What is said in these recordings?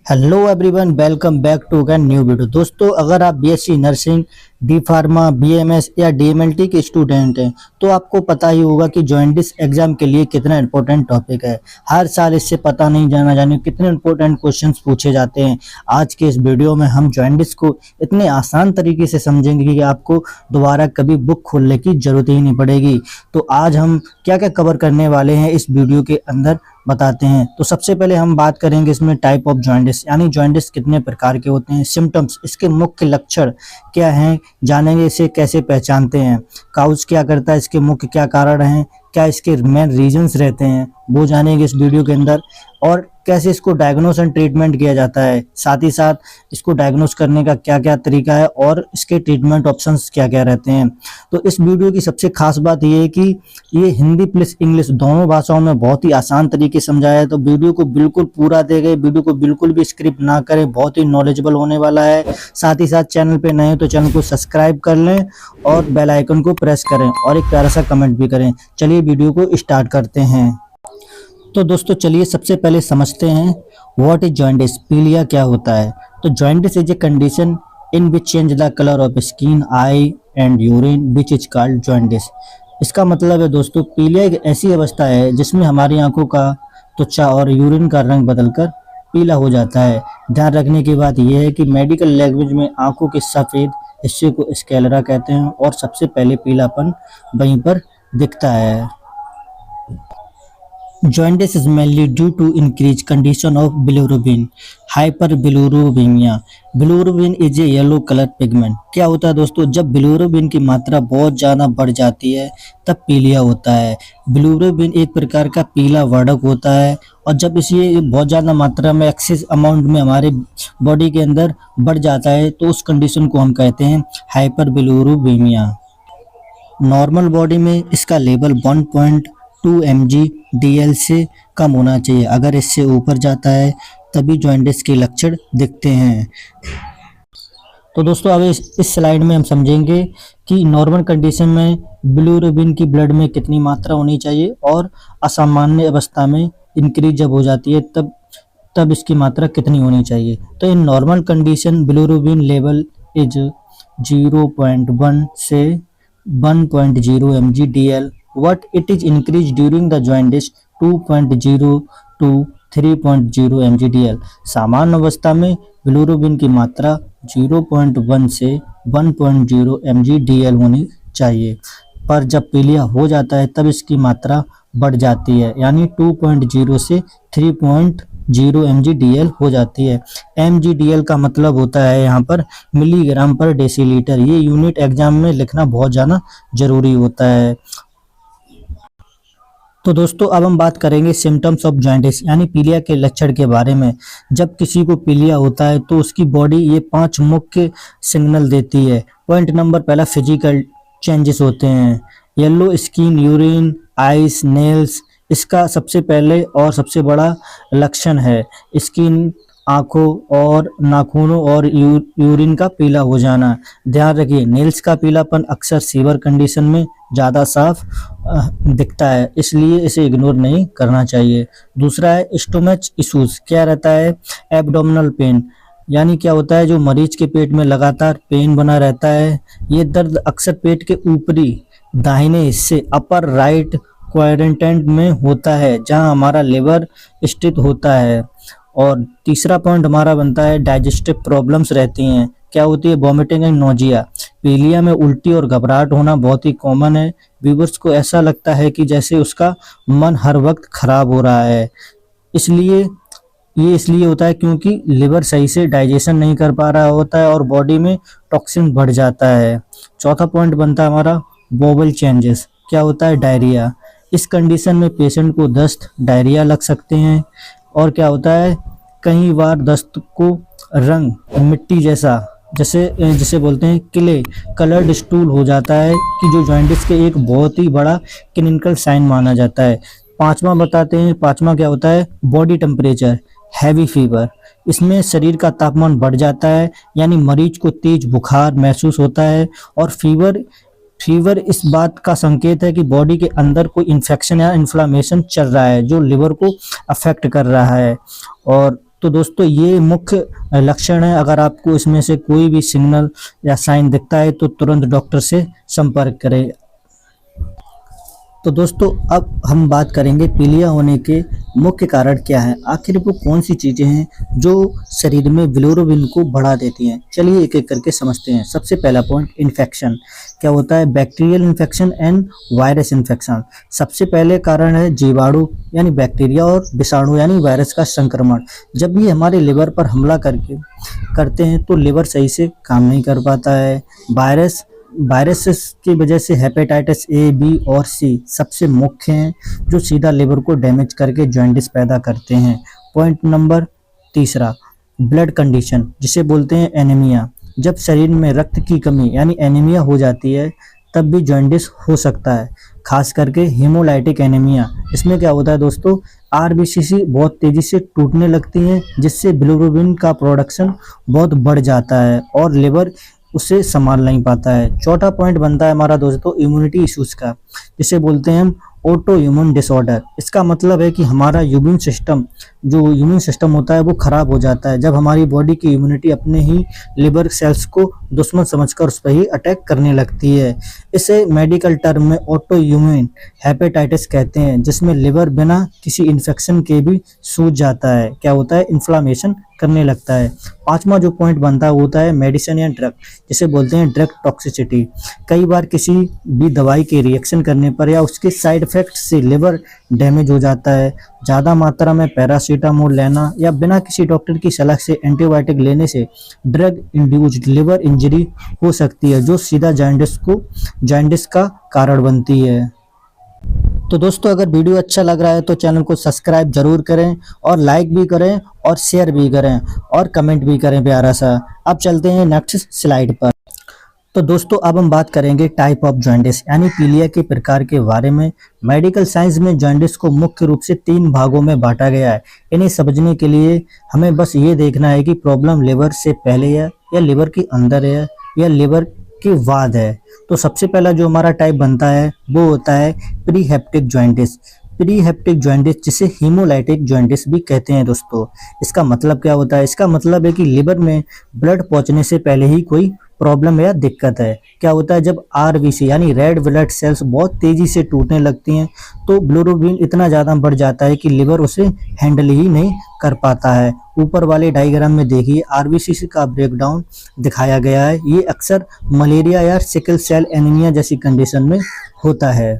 Hello everyone, welcome back to again new video. दोस्तों, अगर आप BSc nursing, D pharma, BMS या DMLT के स्टूडेंट हैं तो आपको पता ही होगा कि जॉइंटिस एग्जाम के लिए कितना इंपॉर्टेंट टॉपिक है। हर साल इससे पता नहीं जाना जाने कितने इंपॉर्टेंट क्वेश्चंस पूछे जाते हैं। आज के इस वीडियो में हम जॉइंटिस को इतने आसान तरीके से समझेंगे कि आपको दोबारा कभी बुक खोलने की जरूरत ही नहीं पड़ेगी। तो आज हम क्या क्या कवर करने वाले हैं इस वीडियो के अंदर बताते हैं। तो सबसे पहले हम बात करेंगे इसमें टाइप ऑफ जॉइंटिस, यानी जॉइंटिस कितने प्रकार के होते हैं, सिम्टम्स, इसके मुख्य लक्षण क्या हैं, जानेंगे इसे कैसे पहचानते हैं, काउज क्या करता है, इसके मुख्य क्या कारण हैं, क्या इसके मेन रीजंस रहते हैं वो जानेंगे इस वीडियो के अंदर, और कैसे इसको डायग्नोस एंड ट्रीटमेंट किया जाता है। साथ ही साथ इसको डायग्नोस करने का क्या क्या तरीका है और इसके ट्रीटमेंट ऑप्शंस क्या क्या रहते हैं। तो इस वीडियो की सबसे खास बात ये है कि ये हिंदी प्लस इंग्लिश दोनों भाषाओं में बहुत ही आसान तरीके से समझाया है। तो वीडियो को बिल्कुल पूरा देखें, वीडियो को बिल्कुल भी स्किप ना करें, बहुत ही नॉलेजेबल होने वाला है। साथ ही साथ चैनल पे नए तो चैनल को सब्सक्राइब कर लें और बेल आइकन को प्रेस करें और एक प्यारा सा कमेंट भी करें। चलिए वीडियो को स्टार्ट करते हैं। तो दोस्तों चलिए सबसे पहले समझते हैं व्हाट इज जॉइंटिस, पीलिया क्या होता है। तो jaundice is a condition in which change the colour of skin, I and urine which is called jaundice. इसका मतलब है दोस्तों, पीलिया एक ऐसी अवस्था है जिसमें हमारी आंखों का, त्वचा और यूरिन का रंग बदलकर पीला हो जाता है। ध्यान रखने की बात यह है कि मेडिकल लैंग्वेज में आंखों के सफेद हिस्से को स्क्लेरा कहते हैं और सबसे पहले पीलापन वहीं पर दिखता है। Jaundice is mainly due to increased condition of bilirubin, hyperbilirubinemia. Bilirubin is a yellow color pigment. क्या होता है दोस्तों, जब बिलिरुबिन की मात्रा बहुत ज़्यादा बढ़ जाती है तब पीलिया होता है। बिलिरुबिन एक प्रकार का पीला वर्णक होता है और जब इसे बहुत ज़्यादा मात्रा में, एक्सेस अमाउंट में हमारे बॉडी के अंदर बढ़ जाता है तो उस कंडीशन को हम कहते हैं हाइपरबिलिरुबिनिया। नॉर्मल बॉडी में इसका लेवल 1.2 mg/dl से कम होना चाहिए। अगर इससे ऊपर जाता है तभी जॉइंटिस के लक्षण दिखते हैं। तो दोस्तों अब इस स्लाइड में हम समझेंगे कि नॉर्मल कंडीशन में बिलिरुबिन की ब्लड में कितनी मात्रा होनी चाहिए और असामान्य अवस्था में इंक्रीज जब हो जाती है तब इसकी मात्रा कितनी होनी चाहिए। तो in normal condition bilirubin level is 0.1 से 1.0 mg/dl. What it is increased during the jaundice 2.0 to 3.0 mg/dl. सामान्य अवस्था में बिलिरुबिन की मात्रा 0.1 से 1.0 mg/dl होनी चाहिए, पर जब पीलिया हो जाता है तब इसकी मात्रा बढ़ जाती है, यानी 2.0 से 3.0 mg/dl हो जाती है। mg/dl का मतलब होता है यहाँ पर मिलीग्राम पर डेसीलीटर। ये यूनिट एग्जाम में लिखना बहुत ज़्यादा जरूरी होता है। तो दोस्तों अब हम बात करेंगे सिम्टम्स ऑफ जॉइंटिस, यानी पीलिया के लक्षण के बारे में। जब किसी को पीलिया होता है तो उसकी बॉडी ये 5 मुख्य सिग्नल देती है। पॉइंट नंबर पहला, फिजिकल चेंजेस होते हैं। Yellow skin, urine, ice, nails इसका सबसे पहले और सबसे बड़ा लक्षण है। स्किन, आंखों और नाखूनों और यूरिन का पीला हो जाना। ध्यान रखिए, नेल्स का पीलापन अक्सर सीवर कंडीशन में ज़्यादा साफ दिखता है, इसलिए इसे इग्नोर नहीं करना चाहिए। दूसरा है स्टोमच इशूज। क्या रहता है? एब्डोमिनल पेन, यानी क्या होता है, जो मरीज के पेट में लगातार पेन बना रहता है। ये दर्द अक्सर पेट के ऊपरी दाहिने हिस्से, अपर राइट क्वाड्रेंट में होता है जहां हमारा लिवर स्थित होता है। और तीसरा पॉइंट हमारा बनता है डाइजेस्टिव प्रॉब्लम्स रहती हैं। क्या होती है? Vomiting and nausea. पीलिया में उल्टी और घबराहट होना बहुत ही कॉमन है। व्यूअर्स को ऐसा लगता है कि जैसे उसका मन हर वक्त खराब हो रहा है। इसलिए होता है क्योंकि लिवर सही से डाइजेशन नहीं कर पा रहा होता है और बॉडी में टॉक्सिन बढ़ जाता है। चौथा पॉइंट बनता है हमारा बोवल चेंजेस। क्या होता है? डायरिया। इस कंडीशन में पेशेंट को दस्त, डायरिया लग सकते हैं। और क्या होता है, कई बार दस्त को रंग मिट्टी जैसा, जिसे बोलते हैं क्ले कलर्ड स्टूल हो जाता है, कि जो जॉइंटिस के एक बहुत ही बड़ा क्लिनिकल साइन माना जाता है। पांचवा बताते हैं, पांचवा क्या होता है? Body temperature, heavy fever. इसमें शरीर का तापमान बढ़ जाता है, यानी मरीज को तेज बुखार महसूस होता है। और फीवर इस बात का संकेत है कि बॉडी के अंदर कोई इन्फेक्शन या इन्फ्लामेशन चल रहा है जो लिवर को अफेक्ट कर रहा है। और तो दोस्तों ये मुख्य लक्षण है। अगर आपको इसमें से कोई भी सिग्नल या साइन दिखता है तो तुरंत डॉक्टर से संपर्क करें। तो दोस्तों अब हम बात करेंगे पीलिया होने के मुख्य कारण क्या है, आखिर वो कौन सी चीज़ें हैं जो शरीर में बिलिरुबिन को बढ़ा देती हैं। चलिए एक एक करके समझते हैं। सबसे पहला पॉइंट, इन्फेक्शन। क्या होता है? Bacterial infection and virus infection. सबसे पहले कारण है जीवाणु यानी बैक्टीरिया और विषाणु यानी वायरस का संक्रमण। जब भी हमारे लिवर पर हमला करते हैं तो लिवर सही से काम नहीं कर पाता है। वायरस की वजह से हेपेटाइटिस ए, बी और सी सबसे मुख्य हैं जो सीधा लिवर को डैमेज करके जॉन्डिस पैदा करते हैं। पॉइंट नंबर तीसरा, ब्लड कंडीशन जिसे बोलते हैं एनीमिया। जब शरीर में रक्त की कमी यानी एनीमिया हो जाती है तब भी जॉन्डिस हो सकता है, खास करके हीमोलाइटिक एनीमिया। इसमें क्या होता है दोस्तों, आरबीसीसी बहुत तेजी से टूटने लगती हैं जिससे बिलिरुबिन का प्रोडक्शन बहुत बढ़ जाता है और लिवर उसे संभाल नहीं पाता है। चौथा पॉइंट बनता है हमारा दोस्तों इम्यूनिटी इश्यूज का, जिसे बोलते हैं हम ऑटो इम्यून डिसऑर्डर। इसका मतलब है कि हमारा इम्यून सिस्टम होता है वो खराब हो जाता है जब हमारी बॉडी की इम्यूनिटी अपने ही लिवर सेल्स को दुश्मन समझकर उस पर ही अटैक करने लगती है। इसे मेडिकल टर्म में ऑटो इम्यून हेपेटाइटिस कहते हैं, जिसमें लिवर बिना किसी इन्फेक्शन के भी सूज जाता है। क्या होता है? इन्फ्लामेशन करने लगता है। पांचवा जो पॉइंट बनता है होता है मेडिसिन या ड्रग, जिसे बोलते हैं ड्रग टॉक्सिसिटी। कई बार किसी भी दवाई के रिएक्शन करने पर या उसके साइड इफेक्ट से लिवर डैमेज हो जाता है। ज़्यादा मात्रा में पैरासीटामोल लेना या बिना किसी डॉक्टर की सलाह से एंटीबायोटिक लेने से ड्रग इंड्यूस्ड लिवर इंजरी हो सकती है जो सीधा जॉन्डिस का कारण बनती है। तो दोस्तों अगर वीडियो अच्छा लग रहा है तो चैनल को सब्सक्राइब जरूर करें और लाइक भी करें और शेयर भी करें और कमेंट भी करें प्यारा सा। अब चलते हैं नेक्स्ट स्लाइड पर। तो दोस्तों अब हम बात करेंगे टाइप ऑफ जॉन्डिस यानी पीलिया के प्रकार के बारे में। मेडिकल साइंस में जॉन्डिस को मुख्य रूप से 3 भागों में बांटा गया है। इन्हें समझने के लिए हमें बस ये देखना है कि प्रॉब्लम लिवर से पहले है या लिवर के अंदर है या लिवर के बाद है। तो सबसे पहला जो हमारा टाइप बनता है वो होता है pre hepatic jaundice. Pre hepatic jaundice जिसे हीमोलाइटिक जॉन्डिस भी कहते हैं दोस्तों। इसका मतलब क्या होता है? इसका मतलब है कि लिवर में ब्लड पहुंचने से पहले ही कोई प्रॉब्लम या दिक्कत है। क्या होता है? जब आरबीसी यानी रेड ब्लड सेल्स बहुत तेजी से टूटने लगती हैं तो बिलिरुबिन इतना ज़्यादा बढ़ जाता है कि लिवर उसे हैंडल ही नहीं कर पाता है। ऊपर वाले डायग्राम में देखिए आरबीसी का ब्रेकडाउन दिखाया गया है। ये अक्सर मलेरिया या सिकल सेल एनीमिया जैसी कंडीशन में होता है।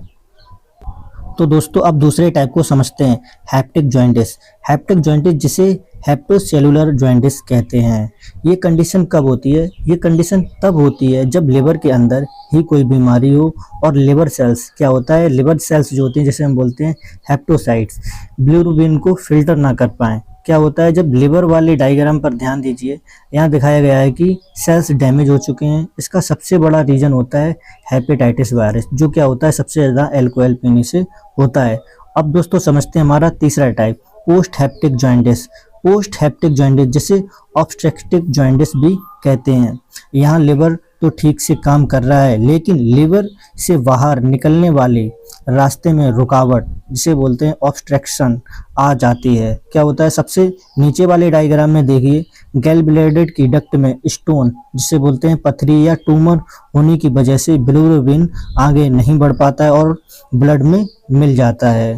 तो दोस्तों अब दूसरे टाइप को समझते हैं, हेपेटिक जॉन्डिस। हेपेटिक जॉन्डिस जिसे हेपेटोसेलुलर जॉन्डिस कहते हैं। ये कंडीशन कब होती है? ये कंडीशन तब होती है जब लिवर के अंदर ही कोई बीमारी हो और लिवर सेल्स, क्या होता है, लिवर सेल्स जो होती हैं जिसे हम बोलते हैं हेपेटोसाइट्स, बिलिरुबिन को फिल्टर ना कर पाएं। क्या होता है? जब लिवर वाले डायग्राम पर ध्यान दीजिए, यहाँ दिखाया गया है कि सेल्स डैमेज हो चुके हैं। इसका सबसे बड़ा रीजन होता है हेपेटाइटिस वायरस, जो क्या होता है सबसे ज़्यादा अल्कोहल पीने से होता है। अब दोस्तों समझते हैं हमारा तीसरा type, post hepatic jaundice. Post hepatic jaundice जिसे ऑब्स्ट्रक्टिव जॉन्डिस भी कहते हैं। यहाँ लिवर तो ठीक से काम कर रहा है लेकिन लिवर से बाहर निकलने वाले रास्ते में रुकावट जिसे बोलते हैं ऑब्स्ट्रक्शन आ जाती है। क्या होता है? सबसे नीचे वाले डायग्राम में देखिए गैल ब्लैडर की डक्ट में स्टोन जिसे बोलते हैं पथरी या ट्यूमर होने की वजह से बिलिरुबिन आगे नहीं बढ़ पाता है और ब्लड में मिल जाता है।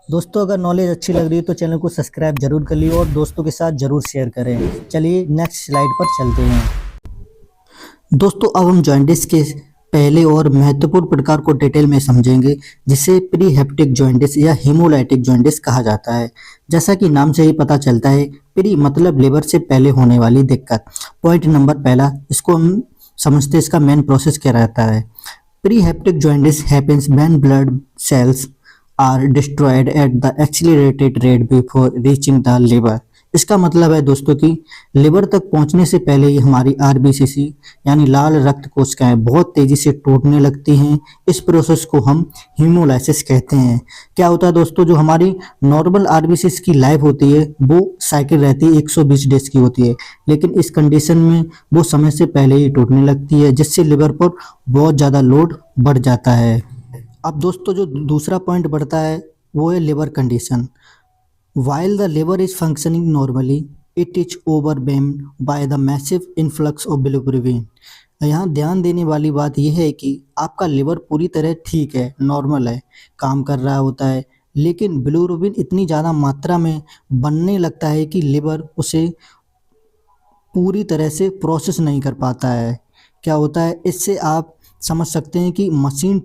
दोस्तों अगर नॉलेज अच्छी लग रही है तो चैनल को सब्सक्राइब जरूर कर लीजिए और दोस्तों के साथ जरूर शेयर करें। चलिए नेक्स्ट स्लाइड पर चलते हैं। दोस्तों अब हम जॉन्डिस के पहले और महत्वपूर्ण प्रकार को डिटेल में समझेंगे जिसे प्री हेपेटिक जॉन्डिस या हीमोलाइटिक जॉन्डिस कहा जाता है। जैसा कि नाम से ही पता चलता है, प्री मतलब लिवर से पहले होने वाली दिक्कत। पॉइंट नंबर पहला, इसको हम समझते हैं इसका मेन प्रोसेस क्या रहता है। Pre hepatic jaundice happens when blood cells are destroyed at the accelerated rate before reaching the liver। इसका मतलब है दोस्तों कि लिवर तक पहुंचने से पहले ही हमारी आरबीसीसी यानी लाल रक्त कोशिकाएं बहुत तेजी से टूटने लगती हैं। इस प्रोसेस को हम हीमोलाइसिस कहते हैं। क्या होता है दोस्तों, जो हमारी नॉर्मल आरबीसीसी की लाइफ होती है वो साइकिल रहती है 120 डेज की होती है, लेकिन इस कंडीशन में वो समय से पहले ही टूटने लगती है जिससे लिवर पर बहुत ज़्यादा लोड बढ़ जाता है। अब दोस्तों जो दूसरा पॉइंट बढ़ता है वो है liver condition. While the liver is functioning normally, it is overwhelmed by the massive influx of bilirubin. यहाँ ध्यान देने वाली बात यह है कि आपका लिवर पूरी तरह ठीक है, नॉर्मल है, काम कर रहा होता है, लेकिन बिलिरुबिन इतनी ज़्यादा मात्रा में बनने लगता है कि लिवर उसे पूरी तरह से प्रोसेस नहीं कर पाता है। क्या होता है, इससे आप समझ सकते हैं कि मशीन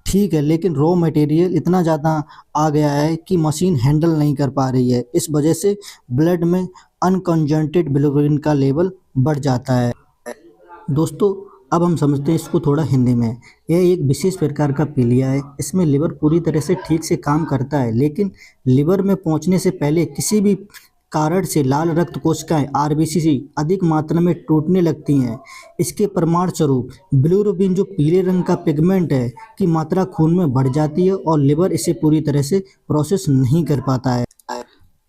ठीक है, लेकिन रॉ मटेरियल इतना ज़्यादा आ गया है कि मशीन हैंडल नहीं कर पा रही है। इस वजह से ब्लड में अनकंजंटेड बिलिरुबिन का लेवल बढ़ जाता है। दोस्तों, अब हम समझते हैं इसको थोड़ा हिंदी में। यह एक विशेष प्रकार का पीलिया है। इसमें लिवर पूरी तरह से ठीक से काम करता है, लेकिन लिवर में पहुंचने से पहले किसी भी कारण से लाल रक्त कोशिकाएं आरबीसी अधिक मात्रा में टूटने लगती हैं। इसके प्रमाण स्वरूप बिलिरुबिन जो पीले रंग का पिगमेंट है की मात्रा खून में बढ़ जाती है और लिवर इसे पूरी तरह से प्रोसेस नहीं कर पाता है।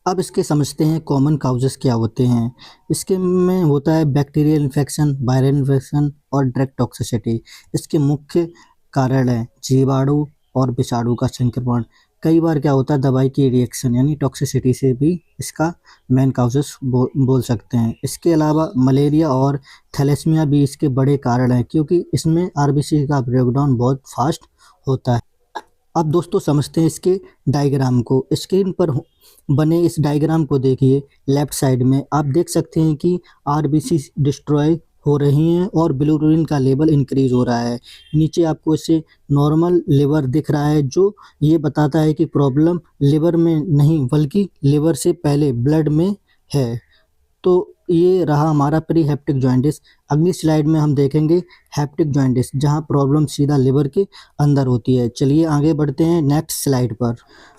अब इसके समझते हैं कॉमन काउजेस क्या होते हैं। इसके में होता है बैक्टीरियल इन्फेक्शन, वायरल इन्फेक्शन और ड्रग टॉक्सिसिटी। इसके मुख्य कारण हैं जीवाणु और विषाणु का संक्रमण। कई बार क्या होता है, दवाई की रिएक्शन यानी टॉक्सिसिटी से भी इसका मेन काउजेस बोल सकते हैं। इसके अलावा मलेरिया और थैलेसीमिया भी इसके बड़े कारण हैं, क्योंकि इसमें आरबीसी का ब्रेकडाउन बहुत फास्ट होता है। अब दोस्तों समझते हैं इसके डायग्राम को। स्क्रीन पर बने इस डायग्राम को देखिए। लेफ्ट साइड में आप देख सकते हैं कि आरबीसी डिस्ट्रॉय हो रही हैं और बिलिरुबिन का लेवल इंक्रीज हो रहा है। नीचे आपको इससे नॉर्मल लिवर दिख रहा है, जो ये बताता है कि प्रॉब्लम लिवर में नहीं बल्कि लिवर से पहले ब्लड में है। तो ये रहा हमारा प्री हेप्टिक जॉइंटिस। अगली स्लाइड में हम देखेंगे हेप्टिक जॉइंटिस, जहाँ प्रॉब्लम सीधा लिवर के अंदर होती है। चलिए आगे बढ़ते हैं नेक्स्ट स्लाइड पर।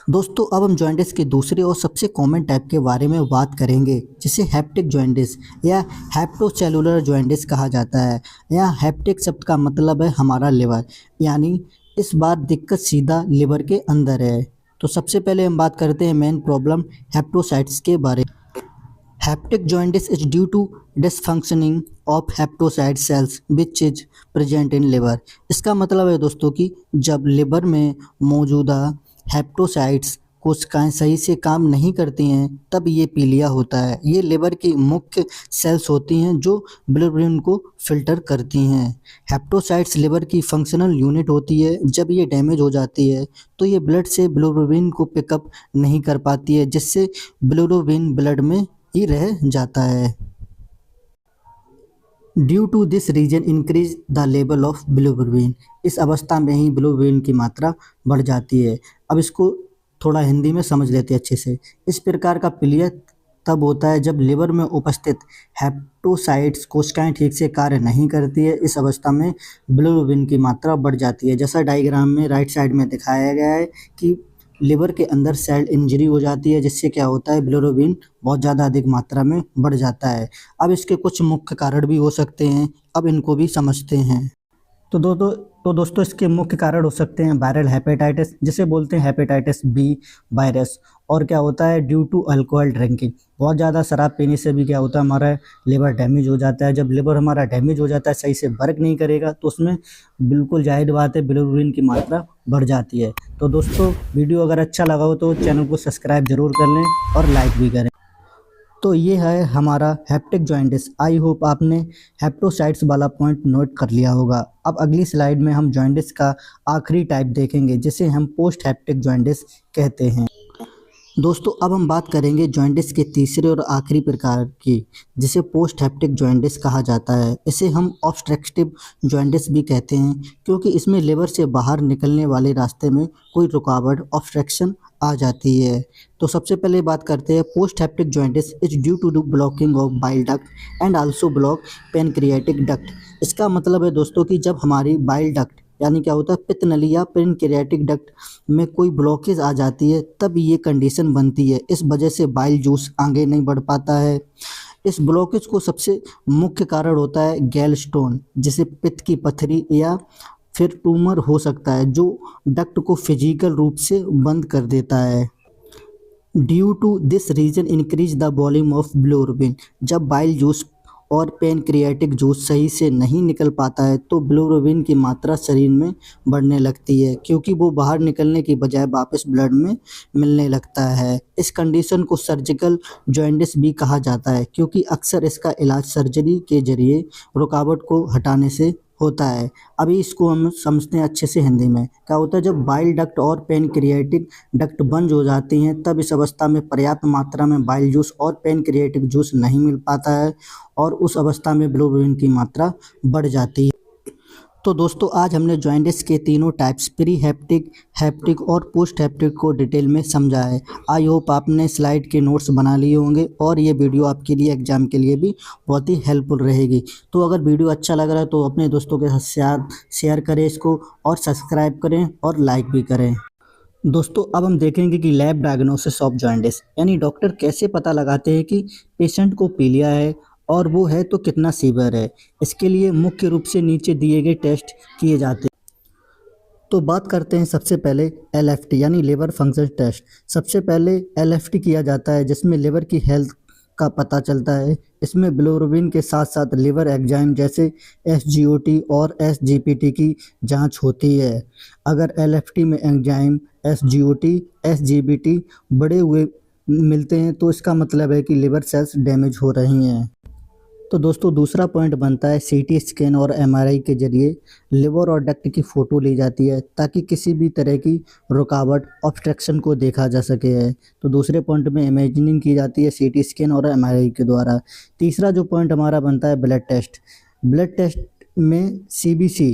दोस्तों, अब हम जॉइंटिस के दूसरे और सबसे कॉमन टाइप के बारे में बात करेंगे, जिसे हेप्टिक जॉइंटिस या हेप्टोसेलुलर जॉइंटिस कहा जाता है। या हेप्टिक शब्द का मतलब है हमारा लिवर, यानी इस बार दिक्कत सीधा लिवर के अंदर है। तो सबसे पहले हम बात करते हैं मेन प्रॉब्लम हेप्टोसाइट्स के बारे में। Hepatic jaundice is due to dysfunctioning of hepatocyte cells which is present in liver। इसका मतलब है दोस्तों कि जब लिवर में मौजूदा हेप्टोसाइट्स कोशिकाएं सही से काम नहीं करती हैं, तब ये पीलिया होता है। ये लिवर की मुख्य सेल्स होती हैं जो बिलिरुबिन को फिल्टर करती हैं। हेप्टोसाइट्स लिवर की फंक्शनल यूनिट होती है। जब ये डैमेज हो जाती है तो ये ब्लड से बिलिरुबिन को पिकअप नहीं कर पाती है, जिससे बिलिरुबिन ब्लड में ही रह जाता है। Due to this reason increase the level of bilirubin. इस अवस्था में ही बिलिरुबिन की मात्रा बढ़ जाती है। अब इसको थोड़ा हिंदी में समझ लेते हैं अच्छे से। इस प्रकार का पीलिया तब होता है जब लिवर में उपस्थित हेप्टोसाइट्स कोशिकाएं ठीक से कार्य नहीं करती है। इस अवस्था में बिलिरुबिन की मात्रा बढ़ जाती है। जैसा डायग्राम में राइट साइड में दिखाया गया है कि लिवर के अंदर सेल इंजरी हो जाती है, जिससे क्या होता है, बिलिरुबिन बहुत ज़्यादा अधिक मात्रा में बढ़ जाता है। अब इसके कुछ मुख्य कारण भी हो सकते हैं, अब इनको भी समझते हैं। तो दोस्तों इसके मुख्य कारण हो सकते हैं वायरल हेपेटाइटिस, जिसे बोलते हैं हेपेटाइटिस बी वायरस। और क्या होता है, ड्यू टू अल्कोहल ड्रिंकिंग। बहुत ज़्यादा शराब पीने से भी क्या होता है, हमारा लिवर डैमेज हो जाता है। जब लिवर हमारा डैमेज हो जाता है, सही से वर्क नहीं करेगा, तो उसमें बिल्कुल जाहिर बात है बिलिरुबिन की मात्रा बढ़ जाती है। तो दोस्तों वीडियो अगर अच्छा लगा हो तो चैनल को सब्सक्राइब जरूर कर लें और लाइक भी करें। तो ये है हमारा हेप्टिक जॉइंटिस। आई होप आपने हेप्टोसाइट्स वाला पॉइंट नोट कर लिया होगा। अब अगली स्लाइड में हम जॉइंटिस का आखिरी टाइप देखेंगे, जिसे हम पोस्ट हेप्टिक जॉइंटिस कहते हैं। दोस्तों, अब हम बात करेंगे जॉइंटिस के तीसरे और आखिरी प्रकार की, जिसे पोस्ट हेप्टिक जॉइंटिस कहा जाता है। इसे हम ऑब्स्ट्रक्टिव जॉइंटिस भी कहते हैं, क्योंकि इसमें लिवर से बाहर निकलने वाले रास्ते में कोई रुकावट ऑब्स्ट्रक्शन आ जाती है। तो सबसे पहले बात करते हैं post hepatic jaundice is due to blocking of bile duct and also block pancreatic duct. इसका मतलब है दोस्तों कि जब हमारी बाइल डक्ट यानी क्या होता है, पित्त नली या पैनक्रियाटिक डक्ट में कोई ब्लॉकेज आ जाती है, तब ये कंडीशन बनती है। इस वजह से बाइल जूस आगे नहीं बढ़ पाता है। इस ब्लॉकेज को सबसे मुख्य कारण होता है गैल स्टोन, जिसे पित्त की पथरी या फिर ट्यूमर हो सकता है, जो डक्ट को फिजिकल रूप से बंद कर देता है। Due to this reason increase the volume of bilirubin. जब बाइल जूस और पैनक्रियाटिक जूस सही से नहीं निकल पाता है तो बिलिरुबिन की मात्रा शरीर में बढ़ने लगती है, क्योंकि वो बाहर निकलने की बजाय वापस ब्लड में मिलने लगता है। इस कंडीशन को सर्जिकल जॉन्डिस भी कहा जाता है, क्योंकि अक्सर इसका इलाज सर्जरी के जरिए रुकावट को हटाने से होता है। अभी इसको हम समझते हैं अच्छे से हिंदी में। क्या होता है, जब बाइल डक्ट और पैनक्रियाटिक डक्ट बंद हो जाती हैं तब इस अवस्था में पर्याप्त मात्रा में बाइल जूस और पैनक्रियाटिक जूस नहीं मिल पाता है और उस अवस्था में बिलिरुबिन की मात्रा बढ़ जाती है। तो दोस्तों, आज हमने जॉन्डिस के तीनों टाइप्स प्री हेप्टिक, हेप्टिक और पोस्ट हेप्टिक को डिटेल में समझा है। आई होप आपने स्लाइड के नोट्स बना लिए होंगे और ये वीडियो आपके लिए एग्जाम के लिए भी बहुत ही हेल्पफुल रहेगी। तो अगर वीडियो अच्छा लग रहा है तो अपने दोस्तों के साथ शेयर करें इसको और सब्सक्राइब करें और लाइक भी करें। दोस्तों, अब हम देखेंगे कि लैब डायग्नोसिस ऑफ जॉन्डिस, यानी डॉक्टर कैसे पता लगाते हैं कि पेशेंट को पीलिया है और वो है तो कितना सीवियर है। इसके लिए मुख्य रूप से नीचे दिए गए टेस्ट किए जाते हैं। तो बात करते हैं सबसे पहले एलएफटी यानी लिवर फंक्शन टेस्ट। सबसे पहले एलएफटी किया जाता है, जिसमें लिवर की हेल्थ का पता चलता है। इसमें बिलिरुबिन के साथ साथ लिवर एंजाइम जैसे एसजीओटी और एसजीपीटी की जांच होती है। अगर एलएफटी में एंजाइम एसजीओटी एसजीपीटी बढ़े हुए मिलते हैं तो इसका मतलब है कि लिवर सेल्स डैमेज हो रही हैं। तो दोस्तों, दूसरा पॉइंट बनता है सीटी स्कैन और एमआरआई के जरिए लिवर और डक्ट की फ़ोटो ली जाती है ताकि किसी भी तरह की रुकावट ऑब्स्ट्रक्शन को देखा जा सके है। तो दूसरे पॉइंट में इमेजिनिंग की जाती है सीटी स्कैन और एमआरआई के द्वारा। तीसरा जो पॉइंट हमारा बनता है ब्लड टेस्ट। ब्लड टेस्ट में सीबीसी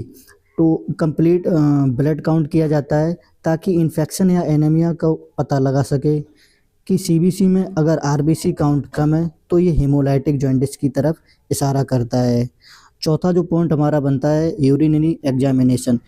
तो कंप्लीट ब्लड काउंट किया जाता है ताकि इन्फेक्शन या एनीमिया का पता लगा सके कि सीबीसी में अगर आरबीसी काउंट कम है तो ये हेमोलाइटिक जॉन्डिस की तरफ इशारा करता है। चौथा जो पॉइंट हमारा बनता है यूरिनरी एग्जामिनेशन।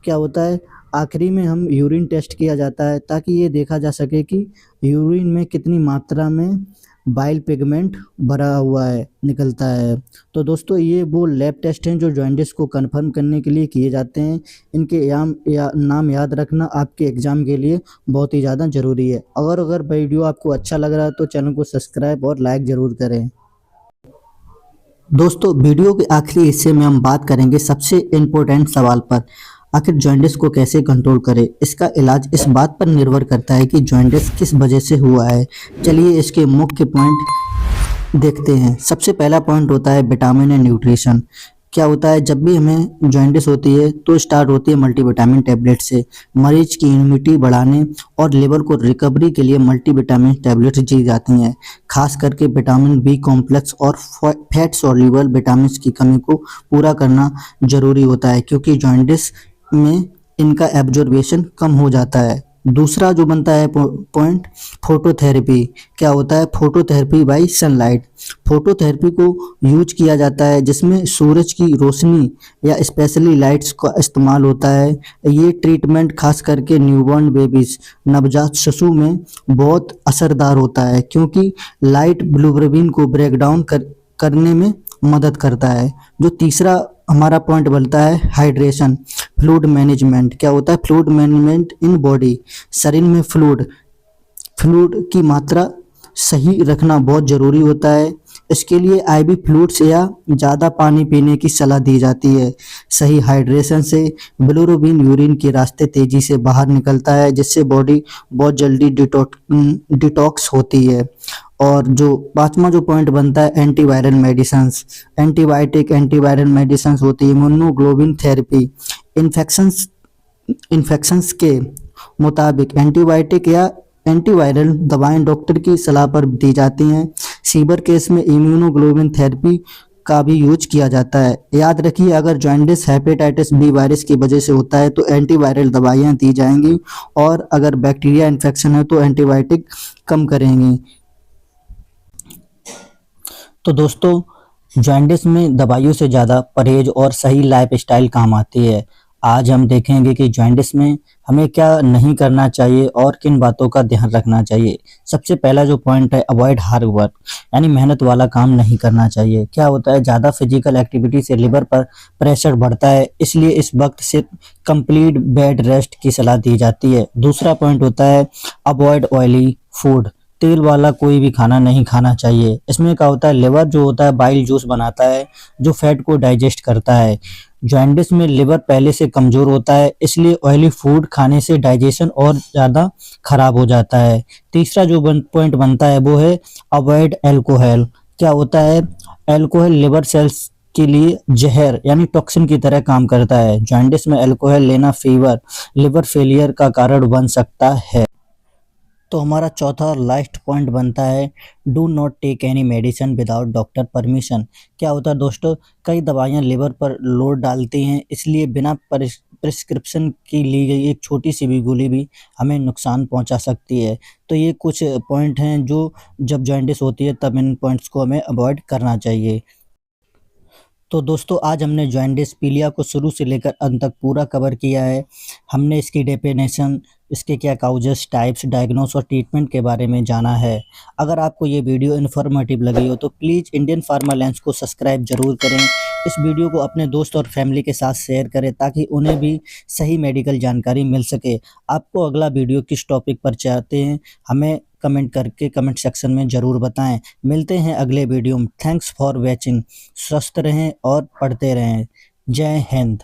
क्या होता है, आखिरी में हम यूरिन टेस्ट किया जाता है ताकि ये देखा जा सके कि यूरिन में कितनी मात्रा में बाइल पिगमेंट भरा हुआ है, निकलता है। तो दोस्तों, ये वो लैब टेस्ट हैं जो जॉन्डिस को कंफर्म करने के लिए किए जाते हैं। इनके नाम याद रखना आपके एग्ज़ाम के लिए बहुत ही ज़्यादा ज़रूरी है। अगर वीडियो आपको अच्छा लग रहा है तो चैनल को सब्सक्राइब और लाइक ज़रूर करें। दोस्तों, वीडियो के आखिरी हिस्से में हम बात करेंगे सबसे इम्पोर्टेंट सवाल पर, आखिर जॉन्डिस को कैसे कंट्रोल करें। इसका इलाज इस बात पर निर्भर करता है कि जॉन्डिस किस वजह से हुआ है। चलिए इसके मुख्य पॉइंट देखते हैं। सबसे पहला पॉइंट होता है विटामिन एंड न्यूट्रिशन। क्या होता है, जब भी हमें जॉन्डिस होती है तो स्टार्ट होती है मल्टीविटामिन टैबलेट से। मरीज की इम्यूनिटी बढ़ाने और लिवर को रिकवरी के लिए मल्टीविटामिन टैबलेट्स दी जाती हैं। खास करके विटामिन बी कॉम्प्लेक्स और फैट सॉल्युबल विटामिन की कमी को पूरा करना जरूरी होता है, क्योंकि जॉन्डिस में इनका एब्जॉर्बेशन कम हो जाता है। दूसरा जो बनता है पॉइंट, फोटोथेरेपी। क्या होता है, फोटोथेरेपी बाय सनलाइट। फोटोथेरेपी को यूज किया जाता है जिसमें सूरज की रोशनी या स्पेशली लाइट्स का इस्तेमाल होता है। ये ट्रीटमेंट खास करके न्यूबॉर्न बेबीज, नवजात शिशु में बहुत असरदार होता है, क्योंकि लाइट बिलिरुबिन को ब्रेक डाउन करने में मदद करता है। जो तीसरा हमारा पॉइंट बनता है हाइड्रेशन, फ्लूइड मैनेजमेंट। क्या होता है, फ्लूइड मैनेजमेंट इन बॉडी। शरीर में फ्लूइड की मात्रा सही रखना बहुत ज़रूरी होता है। इसके लिए आईवी फ्लूइड्स या ज़्यादा पानी पीने की सलाह दी जाती है। सही हाइड्रेशन से बिलिरुबिन यूरिन के रास्ते तेज़ी से बाहर निकलता है, जिससे बॉडी बहुत जल्दी डिटॉक्स होती है। और जो पांचवा जो पॉइंट बनता है antiviral medicines. Antibiotic antiviral medicines होती है। Immunoglobulin therapy. इन्फेक्शंस के मुताबिक एंटीबायोटिक या एंटीवायरल दवाएं डॉक्टर की सलाह पर दी जाती हैं। सीवियर केस में इम्यूनोग्लोबिन थेरेपी का भी यूज किया जाता है। याद रखिए, अगर जॉन्डिस हेपेटाइटिस बी वायरस की वजह से होता है तो एंटीवायरल दवाइयाँ दी जाएंगी, और अगर बैक्टीरिया इन्फेक्शन है तो एंटीबायोटिक कम करेंगी। तो दोस्तों, जॉन्डिस में दवाइयों से ज़्यादा परहेज और सही लाइफस्टाइल काम आती है। आज हम देखेंगे कि जॉन्डिस में हमें क्या नहीं करना चाहिए और किन बातों का ध्यान रखना चाहिए। सबसे पहला जो पॉइंट है, अवॉइड हार्ड वर्क, यानी मेहनत वाला काम नहीं करना चाहिए। क्या होता है, ज़्यादा फिजिकल एक्टिविटी से लिवर पर प्रेशर बढ़ता है, इसलिए इस वक्त सिर्फ कंप्लीट बेड रेस्ट की सलाह दी जाती है। दूसरा पॉइंट होता है अवॉइड ऑयली फूड। तेल वाला कोई भी खाना नहीं खाना चाहिए। इसमें क्या होता है, लिवर जो होता है बाइल जूस बनाता है जो फैट को डाइजेस्ट करता है। जॉन्डिस में लिवर पहले से कमजोर होता है, इसलिए ऑयली फूड खाने से डाइजेशन और ज़्यादा खराब हो जाता है। तीसरा जो पॉइंट बनता है वो है अवॉइड अल्कोहल। क्या होता है, अल्कोहल लिवर सेल्स के लिए जहर यानी टॉक्सिन की तरह काम करता है। जॉन्डिस में अल्कोहल लेना फीवर, लिवर फेलियर का कारण बन सकता है। तो हमारा चौथा और लास्ट पॉइंट बनता है do not take any medicine without doctor permission. क्या होता है दोस्तों, कई दवाइयाँ लिवर पर लोड डालती हैं, इसलिए बिना प्रिस्क्रिप्शन की ली गई एक छोटी सी भी गोली भी हमें नुकसान पहुंचा सकती है। तो ये कुछ पॉइंट हैं जो जब जॉन्डिस होती है तब इन पॉइंट्स को हमें अवॉइड करना चाहिए। तो दोस्तों आज हमने जॉन्डिस पीलिया को शुरू से लेकर अंत तक पूरा कवर किया है। हमने इसकी डेफिनेशन, इसके क्या काउजेस, टाइप्स, डायग्नोस और ट्रीटमेंट के बारे में जाना है। अगर आपको ये वीडियो इन्फॉर्मेटिव लगी हो तो प्लीज़ इंडियन फार्मा लेंस को सब्सक्राइब जरूर करें। इस वीडियो को अपने दोस्त और फैमिली के साथ शेयर करें ताकि उन्हें भी सही मेडिकल जानकारी मिल सके। आपको अगला वीडियो किस टॉपिक पर चाहते हैं हमें कमेंट करके कमेंट सेक्शन में ज़रूर बताएं। मिलते हैं अगले वीडियो में। Thanks for watching. स्वस्थ रहें और पढ़ते रहें। जय हिंद।